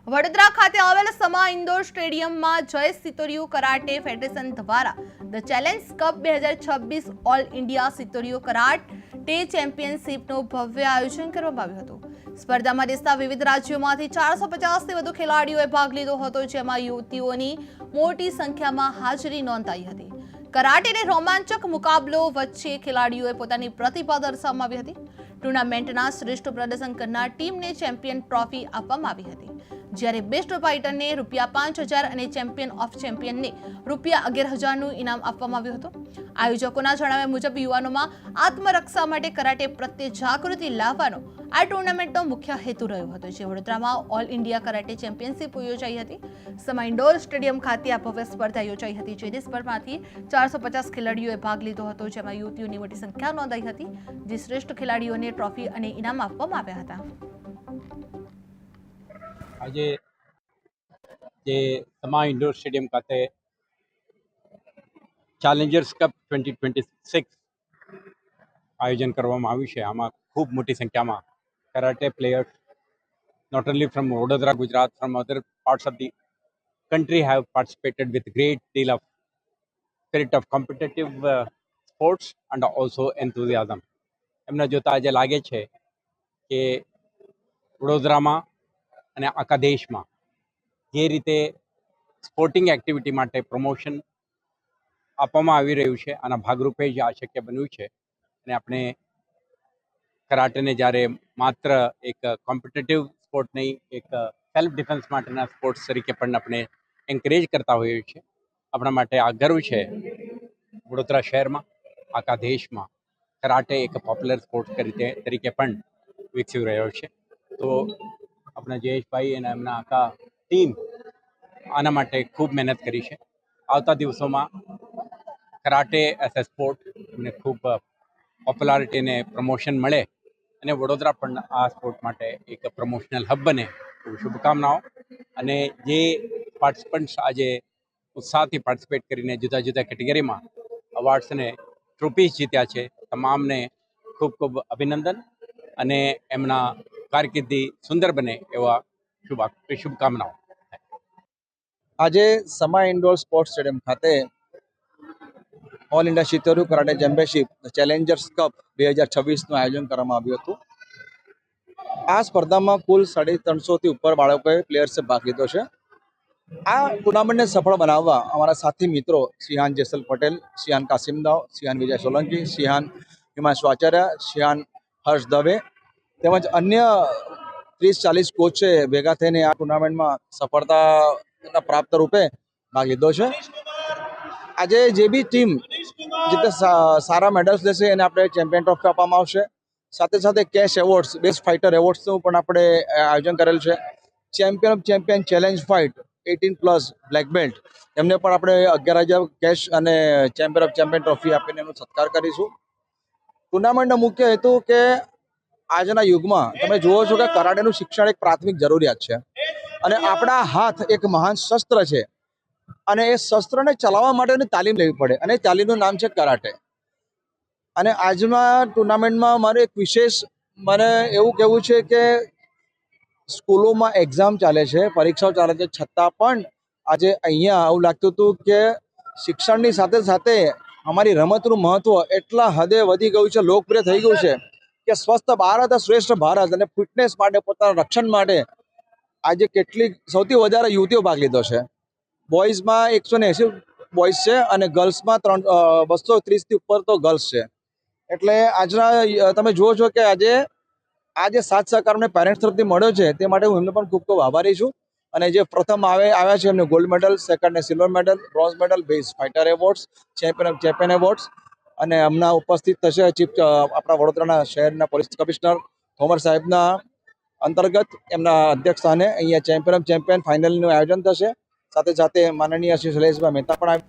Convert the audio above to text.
વડોદરા ખાતે આવેલ સમા ઇન્ડોર સ્ટેડિયમમાં જય સિતોરિયો કરાટે ફેડરેશન દ્વારા the challenge cup 2026 all India Shitoryu karate ચેમ્પિયનશિપનું ભવ્ય આયોજન કરવામાં આવ્યું હતું। સ્પર્ધામાં દેશના વિવિધ રાજ્યોમાંથી 450થી વધુ ખેલાડીઓએ ભાગ લીધો હતો, જેમાં યુવતીઓની મોટી સંખ્યામાં હાજરી નોંધાઈ હતી। કરાટેને રોમાંચક મુકાબલો વચ્ચે ખેલાડીઓએ પોતાની પ્રતિભા દર્શાવવામાં આવી હતી। ટુર્નામેન્ટના શ્રેષ્ઠ પ્રદર્શન કરનાર ટીમને ચેમ્પિયન ટ્રોફી આપવામાં આવી હતી, જ્યારે બેસ્ટ ફાઇટરને ₹5,000 અને ચેમ્પિયન ઓફ ચેમ્પિયનને ₹11,000નું ઇનામ આપવામાં આવ્યું હતું। આયોજકોના જણાવ્યા મુજબ યુવાનોમાં આત્મરક્ષા માટે કરાટે પ્રત્યે જાગૃતિ લાવવાનો આ ટુર્નામેન્ટનો મુખ્ય હેતુ રહ્યો હતો, જે વડોદરામાં ઓલ ઇન્ડિયા કરાટે ચેમ્પિયનશિપ યોજાઈ હતી। સમા ઇન્ડોર સ્ટેડિયમ ખાતે આ ભવ્ય સ્પર્ધા યોજાઈ હતી, જે સ્પર્ધામાંથી 450 ખેલાડીઓએ ભાગ લીધો હતો, જેમાં યુવતીઓની મોટી સંખ્યા નોંધાઈ હતી, જે શ્રેષ્ઠ ખેલાડીઓને ટ્રોફી અને ઇનામ આપવામાં આવ્યા હતા। આજે જે સમા ઇન્ડોર સ્ટેડિયમ ખાતે ચેલેન્જર્સ કપ 2026 આયોજન કરવામાં આવ્યું છે। આમાં ખૂબ મોટી સંખ્યામાં karate players not only from Vadodara, Gujarat, from other parts of the country have participated with great deal of spirit of competitive sports and also enthusiasm. એમને જોતા આજે લાગે છે કે વડોદરામાં અને આખા દેશમાં જે રીતે સ્પોર્ટિંગ એક્ટિવિટી માટે પ્રમોશન આપવામાં આવી રહ્યું છે, આના ભાગરૂપે જ આ શક્ય બન્યું છે। અને આપણે કરાટેને જ્યારે માત્ર એક કોમ્પિટિટિવ સ્પોર્ટ નહીં, એક સેલ્ફ ડિફેન્સ માટેના સ્પોર્ટ્સ તરીકે પણ આપણે એન્કરેજ કરતા હોઈએ છીએ। આપણા માટે આ ગર્વ છે વડોદરા શહેરમાં, આખા દેશમાં કરાટે એક પોપ્યુલર સ્પોર્ટ્સ તરીકે પણ વિકસી રહ્યો છે। તો આપણા જયેશભાઈ અને એમના આખા ટીમ આના માટે ખૂબ મહેનત કરી છે। આવતા દિવસોમાં કરાટે એઝ એ સ્પોર્ટ એમને ખૂબ પોપ્યુલારિટી અને પ્રમોશન મળે અને વડોદરા પણ આ સ્પોર્ટ માટે એક પ્રમોશનલ હબ બને, ખૂબ શુભકામનાઓ। અને જે પાર્ટિસિપન્ટ્સ આજે ઉત્સાહથી પાર્ટિસિપેટ કરીને જુદા જુદા કેટેગરીમાં અવોર્ડ્સ અને ટ્રોફીઝ જીત્યા છે, તમામને ખૂબ ખૂબ અભિનંદન અને એમના કારકિર્દી સુંદર બને એવા શુભકામનાઓ। આજે સમા ઇન્ડોર સ્પોર્ટ્સ સ્ટેડિયમ ખાતે all India Shitoryu karate championship challengers cup 2026નું આયોજન કરવામાં આવ્યું હતું। આ સ્પર્ધામાં કુલ 350થી ઉપર બાળકોએ પ્લેયર્સે ભાગ લીધો છે। આ ટુર્નામેન્ટને સફળ બનાવવા અમારા સાથી મિત્રો સિહાન જેસલ પટેલ, સિહાન કાસિમદાવ, સિહાન વિજય સોલંકી, સિહાન હિમાંશુ આચાર્ય, સિહાન હર્ષ દવે તેમજ અન્ય 30-40 કોચે ભેગા થઈને આ ટુર્નામેન્ટમાં સફળતા પ્રાપ્ત રૂપે ભાગ લીધો છે। આજે જે બી ટીમ જે સારા મેડલ્સ લેશે એને આપણે ચેમ્પિયન ટ્રોફી આપવામાં આવશે। સાથે સાથે કેશ એવોર્ડ્સ, બેસ્ટ ફાઇટર એવોર્ડ્સનું પણ આપણે આયોજન કરેલ છે। Champion of champion challenge fight 18+ black belt એમને પણ આપણે 11,000 કેશ અને ચેમ્પિયન ઓફ ચેમ્પિયન ટ્રોફી આપીને એનો સત્કાર કરીશું। ટુર્નામેન્ટનો મુખ્ય હેતુ કે આજના યુગમાં તમે જુઓ છો કે કરાટેનું શિક્ષણ એક પ્રાથમિક જરૂરિયાત છે અને આપણા હાથ એક મહાન શસ્ત્ર છે અને એ શસ્ત્રને ચલાવવા માટેની તાલીમ લેવી પડે અને તાલીમનું નામ છે કરાટે। અને આજના ટુર્નામેન્ટમાં મારે એક વિશેષ એવું કહેવું છે કે સ્કૂલોમાં એક્ઝામ ચાલે છે, પરીક્ષાઓ ચાલે છે, છતાં પણ આજે અહીંયા આવું લાગતું હતું કે શિક્ષણની સાથે સાથે અમારી રમતનું મહત્વ એટલા હદે વધી ગયું છે, લોકપ્રિય થઈ ગયું છે કે સ્વસ્થ ભારત શ્રેષ્ઠ ભારત અને ફિટનેસ માટે, પોતાના રક્ષણ માટે આજે સૌથી વધારે યુવતીઓ ભાગ લીધો છે। બોયઝમાં 180 બોયઝ છે અને ગર્લ્સમાં 230થી ઉપર તો ગર્લ્સ છે। એટલે આજના તમે જુઓ છો કે આજે સાથ સહકાર અમને પેરેન્ટ્સ તરફથી મળ્યો છે, તે માટે હું એમને પણ ખૂબ ખૂબ આભારી છું। અને જે પ્રથમ આવ્યા છે એમને ગોલ્ડ મેડલ, સેકન્ડ ને silver medal, bronze medal, best fighter awards, champion of champion awards અને હમણાં ઉપસ્થિત થશે આપણા વડોદરાના શહેરના પોલીસ કમિશનર થોમર સાહેબના અંતર્ગત એમના અધ્યક્ષ સ્થાને અહીંયા ચેમ્પિયન ઓફ ચેમ્પિયન ફાઇનલનું આયોજન થશે। સાથે સાથે માનનીય શ્રી શૈલેષભાઈ મહેતા પણ